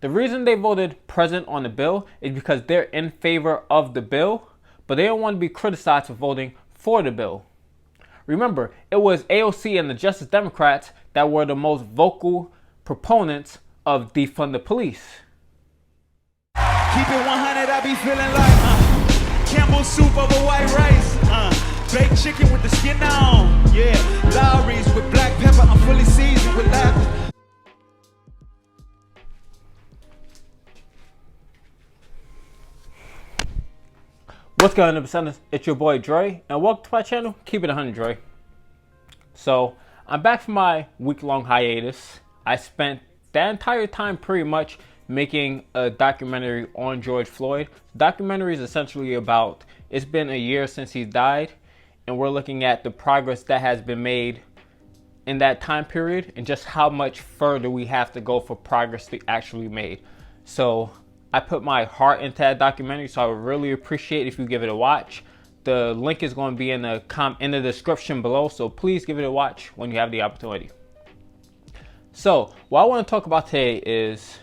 The reason they voted present on the bill is because they're in favor of the bill, but they don't want to be criticized for voting for the bill. Remember, it was AOC and the Justice Democrats that were the most vocal proponents of defund the police. Keep it 100, I be feeling like Campbell soup over white rice, baked chicken with the skin on, yeah, Lowry's with black pepper, I'm fully seasoned with laughter. What's going on, percenters? It's your boy Dre, and welcome to my channel, Keep It 100 Dre. So, I'm back from my week-long hiatus. I spent that entire time pretty much making a documentary on George Floyd. The documentary is essentially about, it's been a year since he died, and we're looking at the progress that has been made in that time period and just how much further we have to go for progress to actually made. So I put my heart into that documentary, so I would really appreciate if you give it a watch. The link is going to be in the description below, so please give it a watch when you have the opportunity. So what I want to talk about today is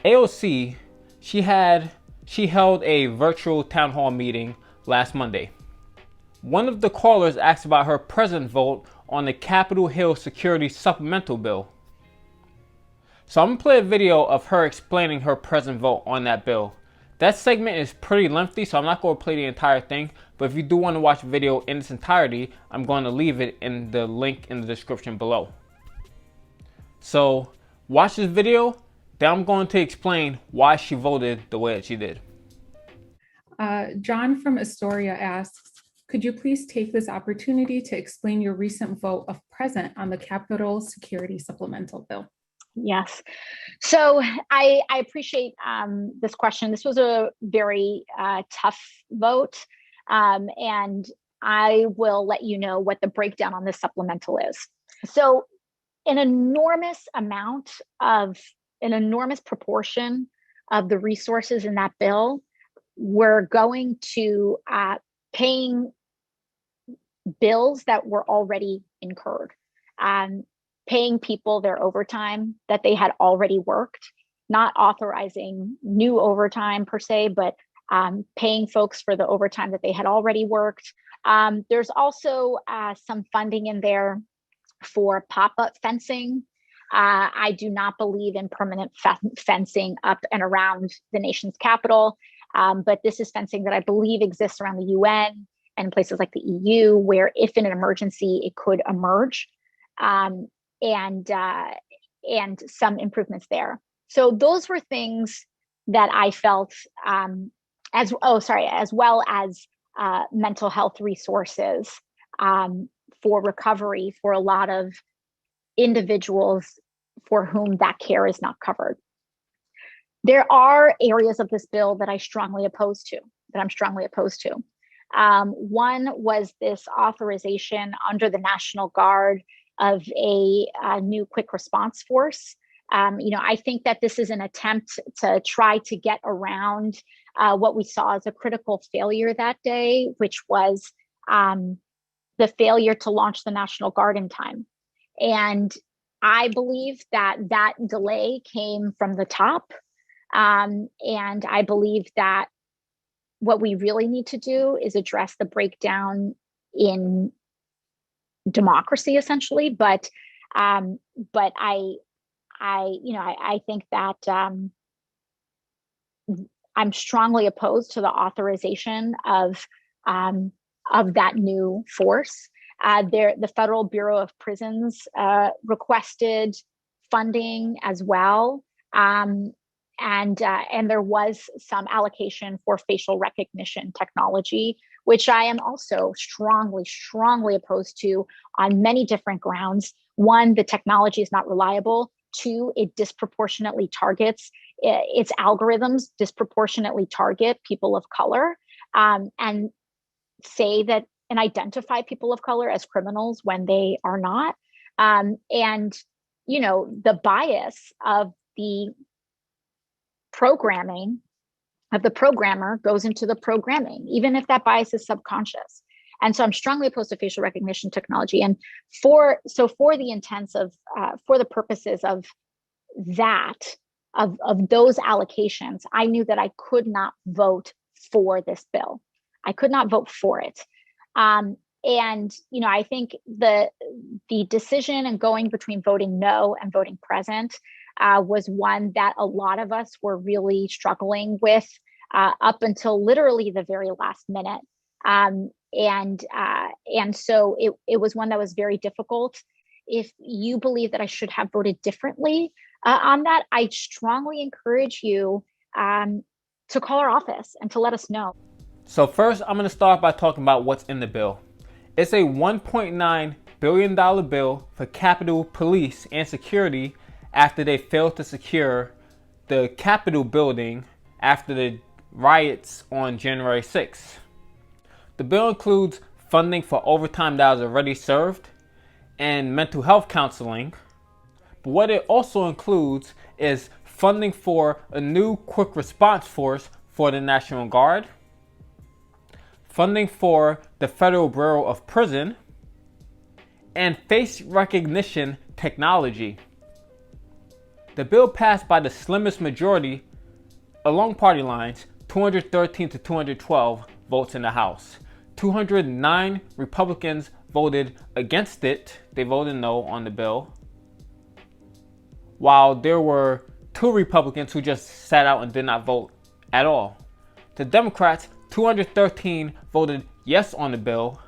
AOC. She held a virtual town hall meeting last Monday. One of the callers asked about her present vote on the Capitol Hill Security Supplemental Bill. So I'm going to play a video of her explaining her present vote on that bill. That segment is pretty lengthy, so I'm not going to play the entire thing. But if you do want to watch the video in its entirety, I'm going to leave it in the link in the description below. So watch this video, then I'm going to explain why she voted the way that she did. John from Astoria asks, could you please take this opportunity to explain your recent vote of present on the Capitol Security Supplemental Bill? Yes. So I appreciate this question. This was a very tough vote. And I will let you know what the breakdown on this supplemental is. So an enormous proportion of the resources in that bill were going to paying bills that were already incurred. Paying people their overtime that they had already worked, not authorizing new overtime per se, but paying folks for the overtime that they had already worked. There's also some funding in there for pop-up fencing. I do not believe in permanent fencing up and around the nation's capital, but this is fencing that I believe exists around the UN and places like the EU, where if in an emergency, it could emerge. And some improvements there. So those were things that I felt as well as mental health resources for recovery for a lot of individuals for whom that care is not covered. There are areas of this bill that I'm strongly opposed to. One was this authorization under the National Guard of a new quick response force. I think that this is an attempt to try to get around what we saw as a critical failure that day, which was the failure to launch the National Guard in time. And I believe that that delay came from the top. And I believe that what we really need to do is address the breakdown in democracy, essentially, but I think that I'm strongly opposed to the authorization of that new force. The Federal Bureau of Prisons requested funding as well, and there was some allocation for facial recognition technology, which I am also strongly opposed to on many different grounds. One, the technology is not reliable. Two, it disproportionately targets, its algorithms disproportionately target people of color, and say that and identify people of color as criminals when they are not. The bias of the programming of the programmer goes into the programming, even if that bias is subconscious. And so I'm strongly opposed to facial recognition technology. And for the purposes of that, of those allocations, I knew that I could not vote for this bill. I could not vote for it. And I think the decision and going between voting no and voting present was one that a lot of us were really struggling with up until literally the very last minute. And so it was one that was very difficult. If you believe that I should have voted differently on that, I strongly encourage you to call our office and to let us know. So first, I'm going to start by talking about what's in the bill. It's a $1.9 billion bill for Capitol Police and security after they failed to secure the Capitol building after the riots on January 6th. The bill includes funding for overtime that was already served and mental health counseling. But what it also includes is funding for a new quick response force for the National Guard, funding for the Federal Bureau of Prison, and face recognition technology. The bill passed by the slimmest majority along party lines, 213 to 212 votes in the House. 209 Republicans voted against it. They voted no on the bill. While there were 2 Republicans who just sat out and did not vote at all. The Democrats, 213 voted yes on the bill.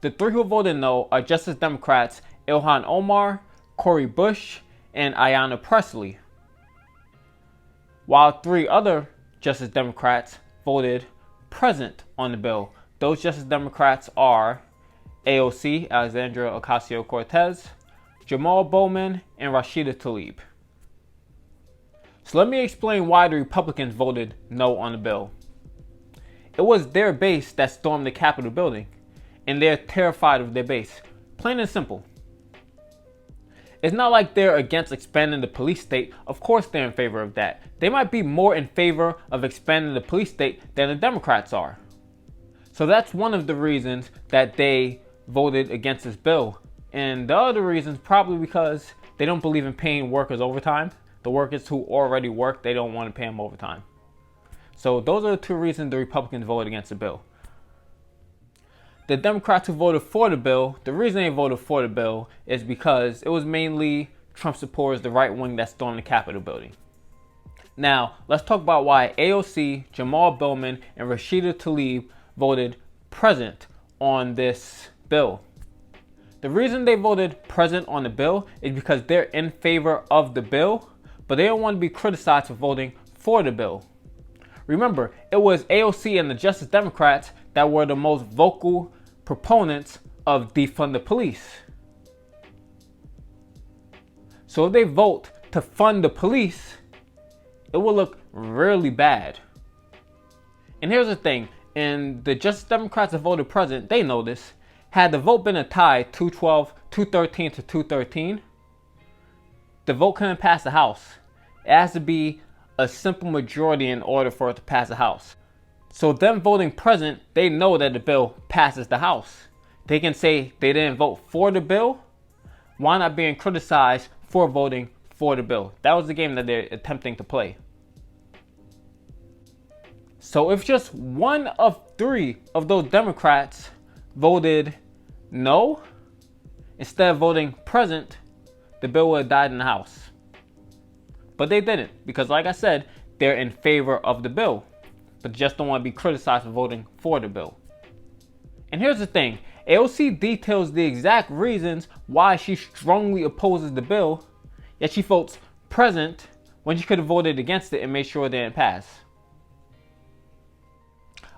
The 3 who voted no are Justice Democrats Ilhan Omar, Cori Bush, and Ayanna Pressley. While 3 other Justice Democrats voted present on the bill. Those Justice Democrats are AOC, Alexandria Ocasio-Cortez, Jamal Bowman, and Rashida Tlaib. So let me explain why the Republicans voted no on the bill. It was their base that stormed the Capitol building, and they're terrified of their base. Plain and simple. It's not like they're against expanding the police state. Of course they're in favor of that. They might be more in favor of expanding the police state than the Democrats are. So that's one of the reasons that they voted against this bill. And the other reasons probably because they don't believe in paying workers overtime. The workers who already work, they don't want to pay them overtime. So those are the 2 reasons the Republicans voted against the bill. The Democrats who voted for the bill, the reason they voted for the bill is because it was mainly Trump supporters, the right wing that stormed the Capitol building. Now, let's talk about why AOC, Jamal Bowman, and Rashida Tlaib voted present on this bill. The reason they voted present on the bill is because they're in favor of the bill, but they don't want to be criticized for voting for the bill. Remember, it was AOC and the Justice Democrats that were the most vocal proponents of defund the police. So if they vote to fund the police, it will look really bad. And here's the thing, and the Justice Democrats that voted present, they know this. Had the vote been a tie, 213 to 213, the vote couldn't pass the House. It has to be a simple majority in order for it to pass the House. So them voting present, they know that the bill passes the House. They can say they didn't vote for the bill. Why not being criticized for voting for the bill? That was the game that they're attempting to play. So if just 1 of 3 of those Democrats voted no, instead of voting present, the bill would have died in the House. But they didn't, because like I said, they're in favor of the bill, but just don't want to be criticized for voting for the bill. And here's the thing, AOC details the exact reasons why she strongly opposes the bill, yet she votes present when she could have voted against it and made sure it didn't pass.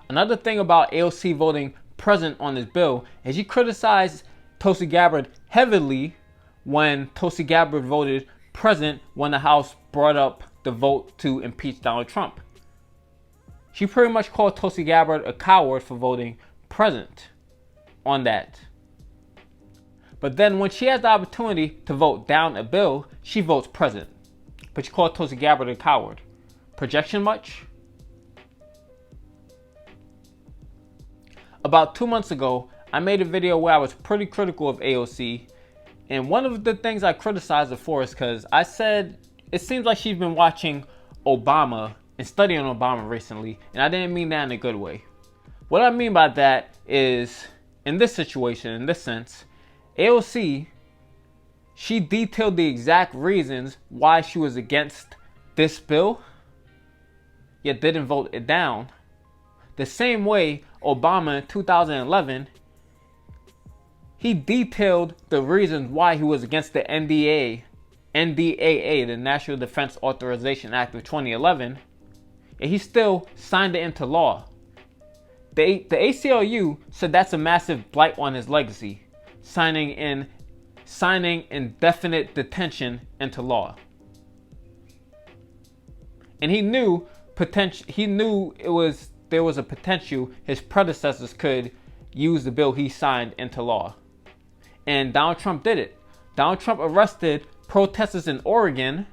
Another thing about AOC voting present on this bill is she criticized Tulsi Gabbard heavily when Tulsi Gabbard voted present when the House brought up the vote to impeach Donald Trump. She pretty much called Tulsi Gabbard a coward for voting present on that. But then when she has the opportunity to vote down a bill, she votes present. But she called Tulsi Gabbard a coward. Projection much? About 2 months ago, I made a video where I was pretty critical of AOC. And one of the things I criticized her for is because I said it seems like she's been watching Obama and studying Obama recently, and I didn't mean that in a good way. What I mean by that is, in this situation, in this sense, AOC, she detailed the exact reasons why she was against this bill, yet didn't vote it down. The same way Obama in 2011, he detailed the reasons why he was against the NDAA, the National Defense Authorization Act of 2011, and he still signed it into law. The ACLU said that's a massive blight on his legacy, signing indefinite detention into law. And he knew there was a potential his predecessors could use the bill he signed into law. And Donald Trump did it. Donald Trump arrested protesters in Oregon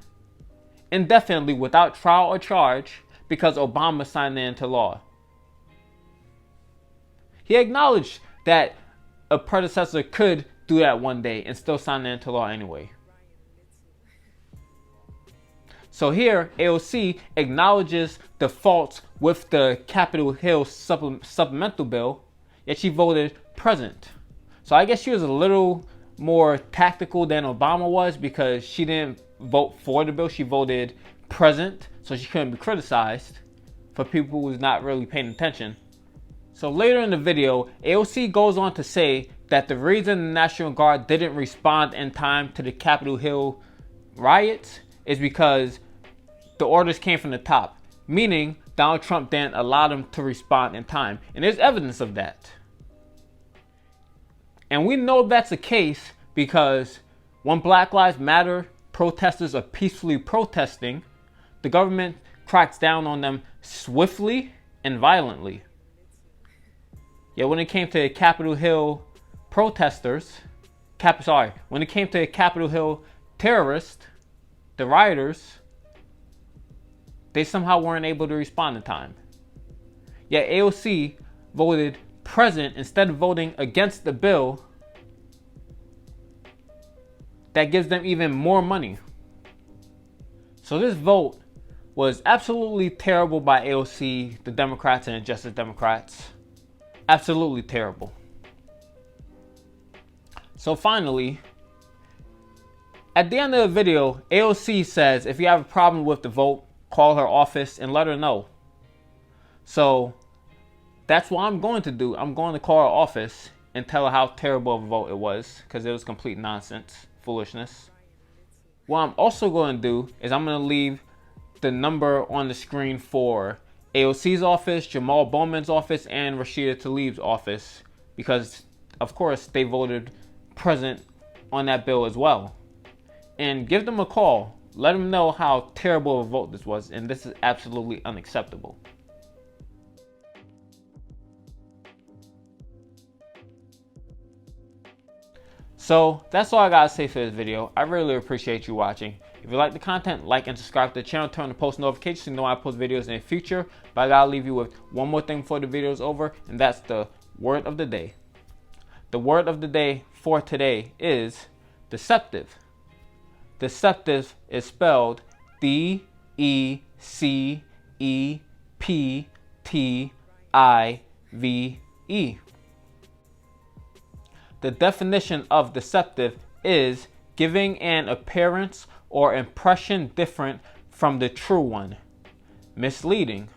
indefinitely without trial or charge because Obama signed it into law. He acknowledged that a predecessor could do that one day and still sign it into law anyway. So here, AOC acknowledges the faults with the Capitol Hill supplemental bill, yet she voted present. So I guess she was a little more tactical than Obama was because she didn't vote for the bill. She voted present, so she couldn't be criticized for people who's not really paying attention. So later in the video, AOC goes on to say that the reason the National Guard didn't respond in time to the Capitol Hill riots is because the orders came from the top, meaning Donald Trump didn't allow them to respond in time. And there's evidence of that. And we know that's the case because when Black Lives Matter protesters are peacefully protesting, the government cracks down on them swiftly and violently. Yet when it came to Capitol Hill protesters, when it came to Capitol Hill terrorists, the rioters, they somehow weren't able to respond in time. Yet AOC voted present instead of voting against the bill that gives them even more money. So this vote was absolutely terrible by AOC, the Democrats, and the Justice Democrats. Absolutely terrible. So finally, at the end of the video, AOC says if you have a problem with the vote, call her office and let her know. So that's what I'm going to do. I'm going to call her office and tell her how terrible of a vote it was because it was complete nonsense, foolishness. What I'm also going to do is I'm going to leave the number on the screen for AOC's office, Jamal Bowman's office, and Rashida Tlaib's office because, of course, they voted present on that bill as well. And give them a call. Let them know how terrible a vote this was, and this is absolutely unacceptable. So that's all I gotta say for this video. I really appreciate you watching. If you like the content, like and subscribe to the channel, turn on the post notifications so you know I post videos in the future. But I gotta leave you with one more thing before the video is over, and that's the word of the day. The word of the day for today is deceptive. Deceptive is spelled DECEPTIVE. The definition of deceptive is giving an appearance or impression different from the true one, misleading.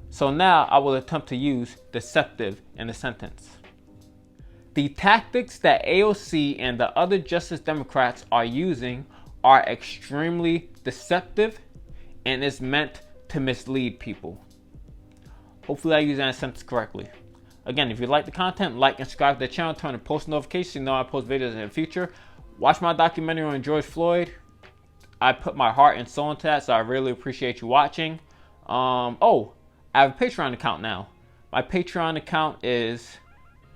So now I will attempt to use deceptive in a sentence. The tactics that AOC and the other Justice Democrats are using are extremely deceptive and is meant to mislead people. Hopefully I use that sentence correctly. Again, if you like the content, like and subscribe to the channel, turn on post notifications so you know I post videos in the future. Watch my documentary on George Floyd. I put my heart and soul into that, so I really appreciate you watching. I have a Patreon account now. My Patreon account is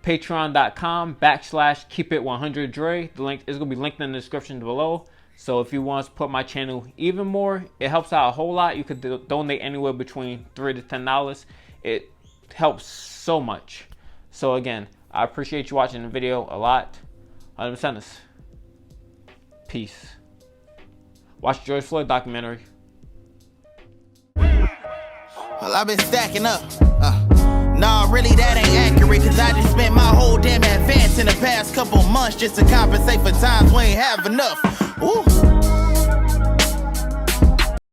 patreon.com/keepit100dre. The link is going to be linked in the description below. So if you want to support my channel even more, it helps out a whole lot. You could donate anywhere between $3 to $10. It helps so much. So again, I appreciate you watching the video a lot. I'm Peace. Watch George Floyd documentary. Well, I've been stacking up. Nah, really, that ain't accurate, cause I just spent my whole damn advance in the past couple months just to compensate for times we ain't have enough. Ooh.